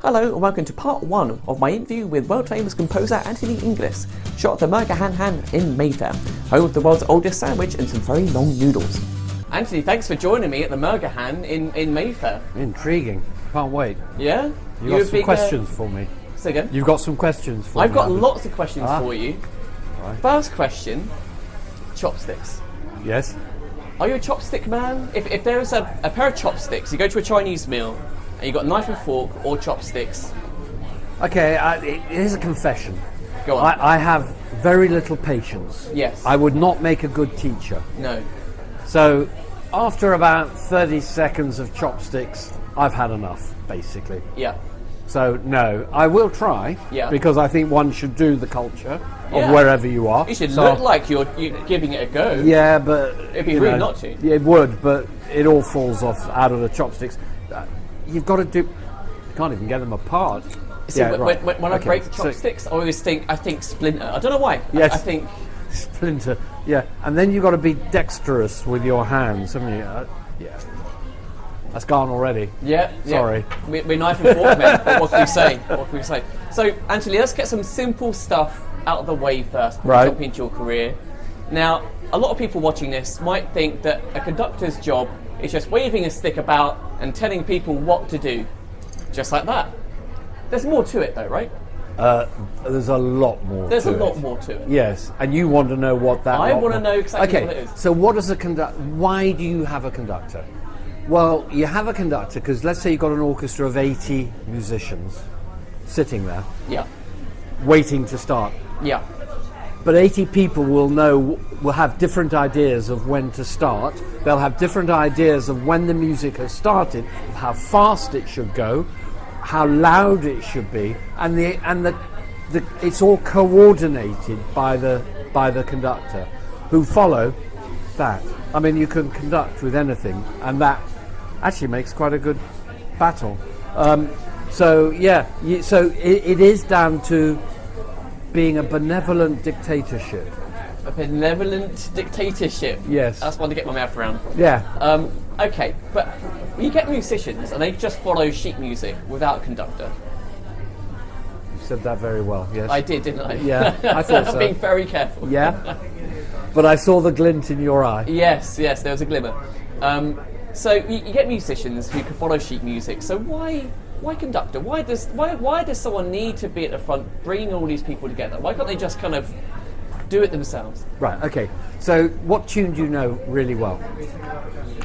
Hello and welcome to part 1 of my interview with world famous composer Anthony Inglis, shot at the Merger Han in Mayfair, home of the world's oldest sandwich and some very long noodles. Anthony, thanks for joining me at the Merger in Mayfair. Intriguing. Can't wait. Yeah? You've got some questions for me. Say again? You've got some questions for me. I've got lots of questions for you. Right. First question, chopsticks. Yes? Are you a chopstick man? If there is a pair of chopsticks, you go to a Chinese meal and you've got a knife and fork or chopsticks. Okay, here's a confession. Go on. I have very little patience. Yes. I would not make a good teacher. No. So, after about 30 seconds of chopsticks, I've had enough, basically. Yeah. So, no, I will try, because I think one should do the culture of wherever you are. You should look like you're giving it a go. Yeah, but... It'd be rude not to. It would, but it all falls off out of the chopsticks. You've got to do... You can't even get them apart. See, when I break the chopsticks, I always think splinter. I don't know why. Yes. I think... Splinter, yeah. And then you've got to be dexterous with your hands, haven't you? Yeah. That's gone already. Yeah. Sorry. Yeah. We're knife and fork men. What can we say? What can we say? So, Anthony, let's get some simple stuff out of the way first before we jump into your career. Now, a lot of people watching this might think that a conductor's job is just waving a stick about and telling people what to do. Just like that. There's more to it though, right? There's a lot more There's to a lot it. more to it. Yes, and you want to know what that I want to know exactly what it is. So what does a conductor... Why do you have a conductor? Well, you have a conductor because let's say you've got an orchestra of 80 musicians sitting there. Yeah. Waiting to start. Yeah. But 80 people will have different ideas of when to start. They'll have different ideas of when the music has started, of how fast it should go, how loud it should be, and it's all coordinated by the conductor, who follow that. I mean, you can conduct with anything, and that actually makes quite a good battle. So it is down to being a benevolent dictatorship. A benevolent dictatorship. Yes. That's one to get my mouth around. Yeah. Okay, but you get musicians and they just follow sheet music without a conductor. You said that very well, yes. I did, didn't I? Yeah, I thought so. I'm being very careful. Yeah? But I saw the glint in your eye. Yes, there was a glimmer. So you get musicians who can follow sheet music, so why conductor? Why does someone need to be at the front bringing all these people together? Why can't they just kind of do it themselves? Right, okay. So what tune do you know really well?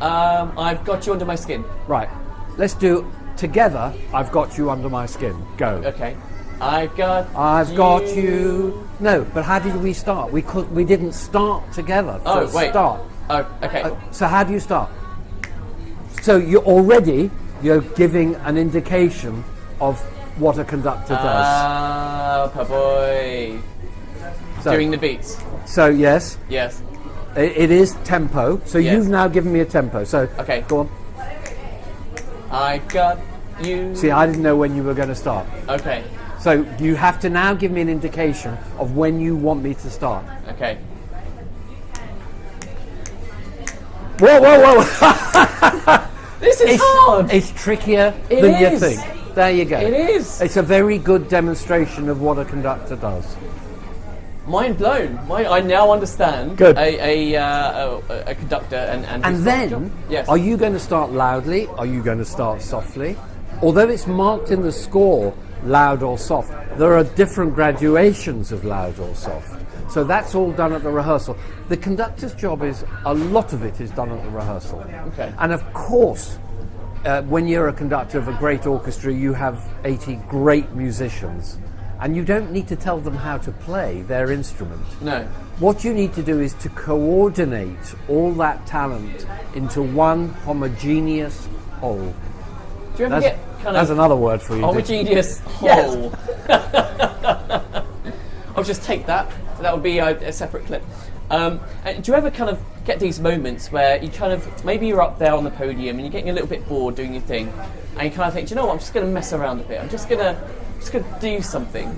I've Got You Under My Skin. Right. Let's do together, I've Got You Under My Skin. Go. Okay. I've got you. No, but how did we start? We didn't start together. Oh, wait. Start. Oh, okay. So how do you start? So you're giving an indication of what a conductor does. Ah, boy. So, doing the beats. So yes. Yes. It is tempo. So you've now given me a tempo. So okay. Go on. I got you. See, I didn't know when you were going to start. Okay. So you have to now give me an indication of when you want me to start. Okay. Whoa! This is hard. It's trickier than you think. There you go. It is. It's a very good demonstration of what a conductor does. Mind blown. I now understand. Good. A conductor and then, yes. Are you going to start loudly? Are you going to start softly? Although it's marked in the score, loud or soft, there are different graduations of loud or soft. So that's all done at the rehearsal. The conductor's job is, a lot of it is done at the rehearsal. Okay. And of course, when you're a conductor of a great orchestra, you have 80 great musicians. And you don't need to tell them how to play their instrument. No. What you need to do is to coordinate all that talent into one homogeneous whole. Do you ever get kind That's of another word for you. homogeneous whole? Yes. I'll just take that. That would be a separate clip. And do you ever kind of get these moments where you kind of, maybe you're up there on the podium and you're getting a little bit bored doing your thing, and you kind of think, do you know what, I'm just going to mess around a bit. I'm just going to do something.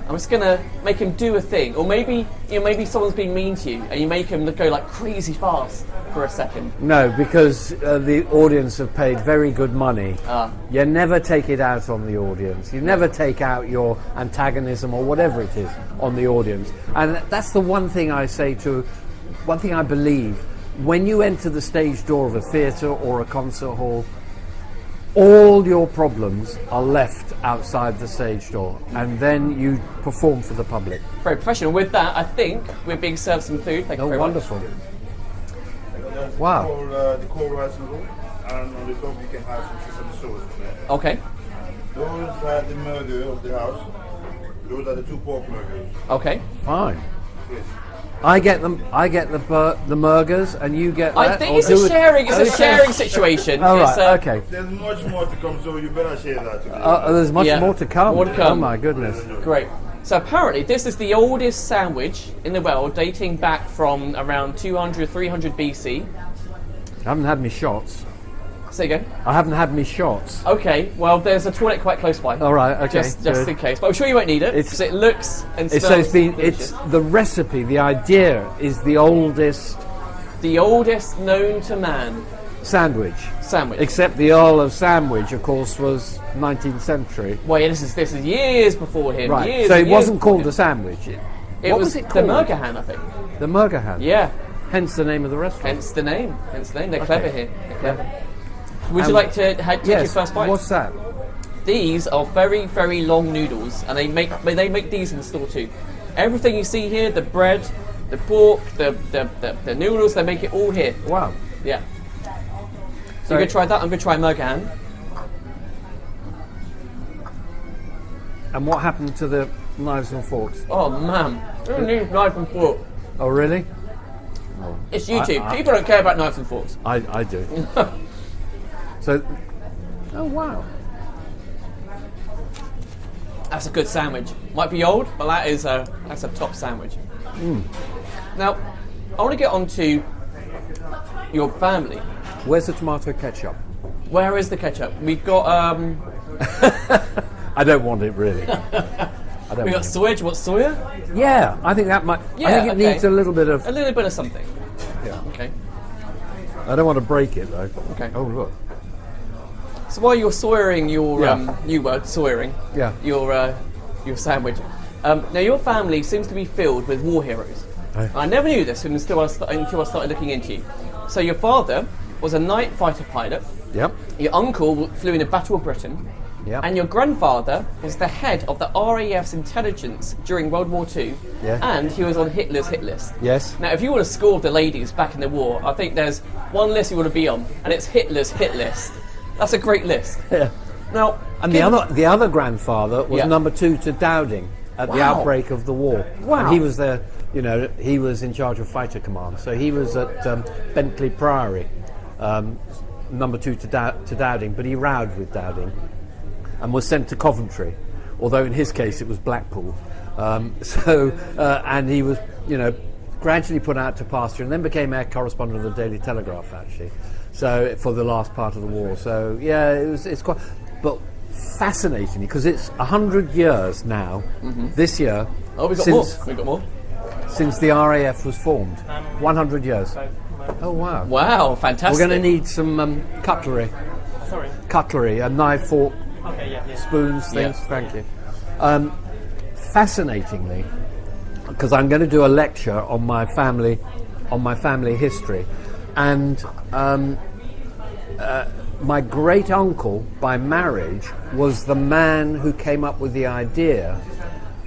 I'm just gonna make him do a thing, or maybe maybe someone's been mean to you, and you make him go like crazy fast for a second. No, because the audience have paid very good money. Ah. You never take it out on the audience. You never take out your antagonism or whatever it is on the audience. And that's the one thing I believe. When you enter the stage door of a theatre or a concert hall, all your problems are left outside the stage door, and then you perform for the public. Very professional. With that, I think we're being served some food. Thank you very wonderful. much. Wow. The cold rice noodle, and on the top you can have some sauce. Okay. Those are the murder of the house. Those are the 2 pork burgers. Okay. Fine. Yes. I get them. I get the burgers, and you get. I that, think or it's do a it- sharing. It's a Okay. sharing situation. All It's, right. Okay. There's much more to come, so you better share that together. There's much Yeah. more to come. More to come. Oh my goodness. Great. So apparently this is the oldest sandwich in the world, dating back from around 200, 300 BC. I haven't had me shots. Say again. I haven't had me shots. Okay, well there's a toilet quite close by. All right. Okay. Just good. in case. But I'm sure you won't need it. It's- Because it looks and smells So it's delicious. the recipe, the idea is the oldest The oldest known to man sandwich. sandwich. Except the Earl of Sandwich, of course, was 19th century. Well, yeah, this is years before him. Right. Years So and it years wasn't before called him. a sandwich. It What was was it the called? Murgahan, I think. The Murgahan. Yeah. Hence the name of the restaurant. Hence the name. They're Okay. clever here. They're clever. Would you And- like to take your Yes. first bite? What's that? These are very, very long noodles, and they make these in the store too. Everything you see here, the bread, the pork, the noodles, they make it all here. Wow. Yeah. So So- you're gonna try that. I'm gonna try Murgahan. And what happened to the knives and forks? Oh man, who needs knife and fork? Oh, really? It's YouTube. I- People don't care about knives and forks. I do. So, oh wow. That's a good sandwich. Might be old, but that's a top sandwich. Now, I want to get on to your family. Where's the tomato ketchup? Where is the ketchup? We've got I don't want it really. I don't we got want soya. Do you want soya? it. Yeah, I think that might. I Yeah, think it okay. needs a little bit of. A little bit of something. Yeah. Okay. I don't want to break it though. Okay. Oh look. So while you're soyering your Yeah. new word, soyering, Yeah. your sandwich. Now your family seems to be filled with war heroes. Oh. I never knew this until I started looking into you. So your father was a night fighter pilot. Yep. Your uncle flew in the Battle of Britain. Yep. And your grandfather was the head of the RAF's intelligence during World War II. Yeah. And he was on Hitler's hit list. Yes. Now, if you want to score the ladies back in the war, I think there's one list you want to be on, and it's Hitler's hit list. That's a great list. Yeah. Now, And given- the other grandfather was Yeah. number 2 to Dowding at the Wow. outbreak of the war. Wow. And he was there. You know, he was in charge of fighter command. So he was at Bentley Priory, number 2 to Dowding. But he rowed with Dowding, and was sent to Coventry, although in his case it was Blackpool. And he was, gradually put out to pasture, and then became air correspondent of the Daily Telegraph, actually. So for the last part of the war. So yeah, it's quite, but fascinating because it's 100 years now. This year. Oh, we got since, more. We got more. Since the RAF was formed. 100 years. Oh wow. Wow, fantastic. We're going to need some cutlery. Sorry. Cutlery, a knife, fork, Okay, yeah. spoons, things. Yeah. Thank you. Fascinatingly, because I'm going to do a lecture on my family history, and my great uncle by marriage was the man who came up with the idea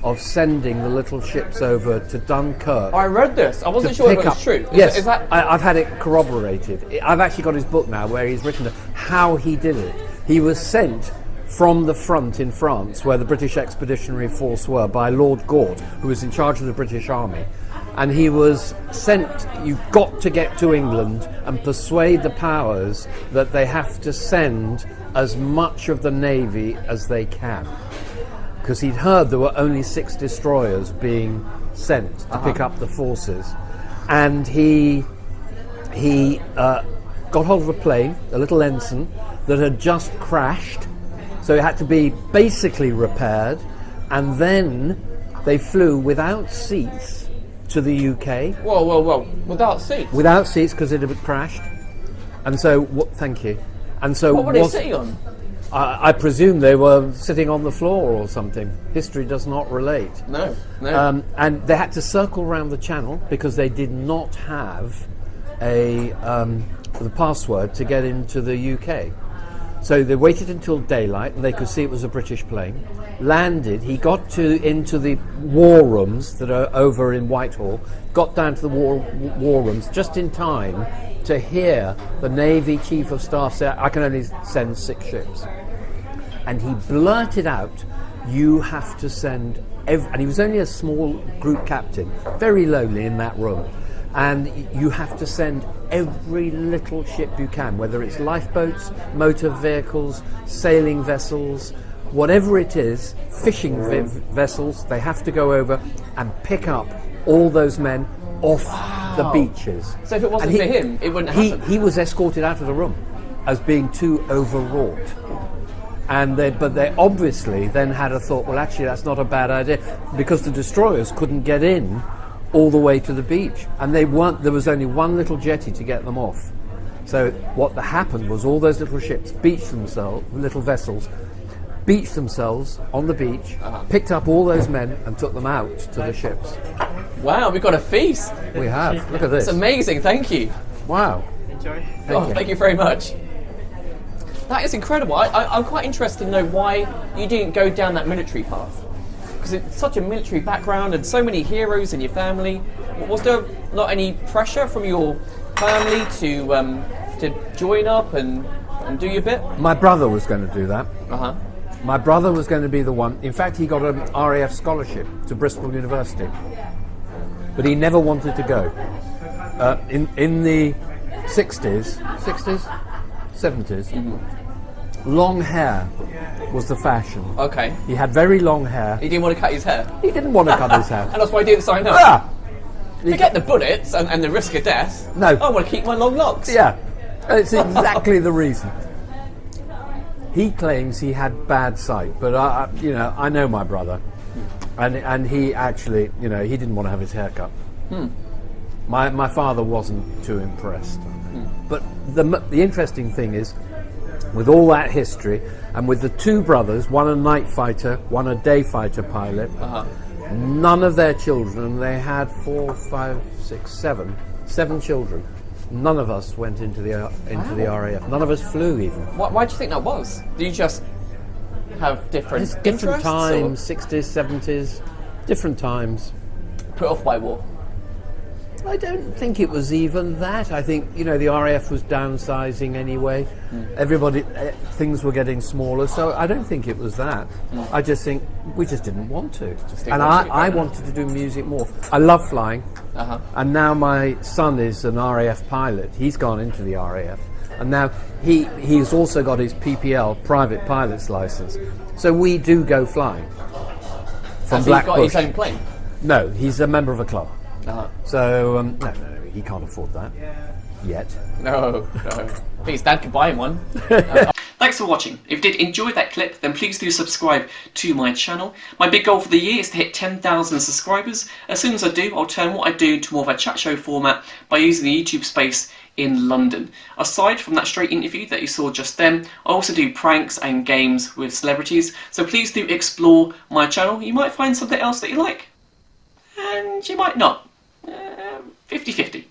of sending the little ships over to Dunkirk. I read this. I wasn't to sure if pick it was up- true. Yes, Is that I've had it corroborated. I've actually got his book now where he's written how he did it. He was sent from the front in France, where the British Expeditionary Force were, by Lord Gort, who was in charge of the British Army. And he was sent, you've got to get to England and persuade the powers that they have to send as much of the Navy as they can. Because he'd heard there were only 6 destroyers being sent to pick up the forces. And he got hold of a plane, a little ensign, that had just crashed. So it had to be basically repaired. And then They flew without seats to the UK. Whoa. Without seats? Without seats because it had crashed. And so, thank you. And so, What were they sitting on? I presume they were sitting on the floor or something. History does not relate. No. And they had to circle around the channel because they did not have the password to get into the UK. So they waited until daylight and they could see it was a British plane. Landed, he got into the war rooms that are over in Whitehall, got down to the war rooms just in time to hear the Navy Chief of Staff say, I can only send 6 ships. And he blurted out, you have to send, and he was only a small group captain, very lowly in that room, and you have to send every little ship you can, whether it's lifeboats, motor vehicles, sailing vessels, whatever it is, fishing vessels, they have to go over and pick up all those men off the beaches. So if it wasn't for him, it wouldn't happen? He was escorted out of the room as being too overwrought. But they obviously then had a thought, well, actually, that's not a bad idea, because the destroyers couldn't get in all the way to the beach, and there was only one little jetty to get them off. So what happened was all those little ships beached themselves, little vessels, beached themselves on the beach, picked up all those men and took them out to the ships. Wow, we've got a feast. We have. Look at this. It's amazing, thank you. Wow. Enjoy. Thank you very much. That is incredible. I'm quite interested to know why you didn't go down that military path. Because it's such a military background and so many heroes in your family. Was there not any pressure from your family to join up and do your bit? My brother was going to do that. Uh-huh. My brother was going to be the one. In fact, he got an RAF scholarship to Bristol University. But he never wanted to go. In the 60s, 70s, long hair was the fashion. Okay. He had very long hair. He didn't want to cut his hair? He didn't want to cut his hair. And that's why he didn't sign up? Ah! Forget the bullets and the risk of death. No. I want to keep my long locks. Yeah, it's exactly the reason. He claims he had bad sight, but I know my brother, and he actually, he didn't want to have his hair cut. My father wasn't too impressed. But the interesting thing is, with all that history, and with the 2 brothers, one a night fighter, one a day fighter pilot, none of their children, they had 4, 5, 6, 7 children. None of us went into the RAF. None of us flew even. Why do you think that was? Do you just have different interests, times, or? 60s, 70s, different times. Put off by war? I don't think it was even that. I think, the RAF was downsizing anyway. Everybody, things were getting smaller, so I don't think it was that. I just think we just didn't want to. And I wanted to do music more. I love flying. And now my son is an RAF pilot. He's gone into the RAF. And now he's also got his PPL, private pilot's license. So we do go flying. From Has he got Blackbush. his own plane? No, he's a member of a club. So, no, he can't afford that. Yet. No. Please, Dad could buy him one. Thanks for watching. If you did enjoy that clip, then please do subscribe to my channel. My big goal for the year is to hit 10,000 subscribers. As soon as I do, I'll turn what I do into more of a chat show format by using the YouTube space in London. Aside from that straight interview that you saw just then, I also do pranks and games with celebrities. So please do explore my channel. You might find something else that you like. And you might not. 50-50.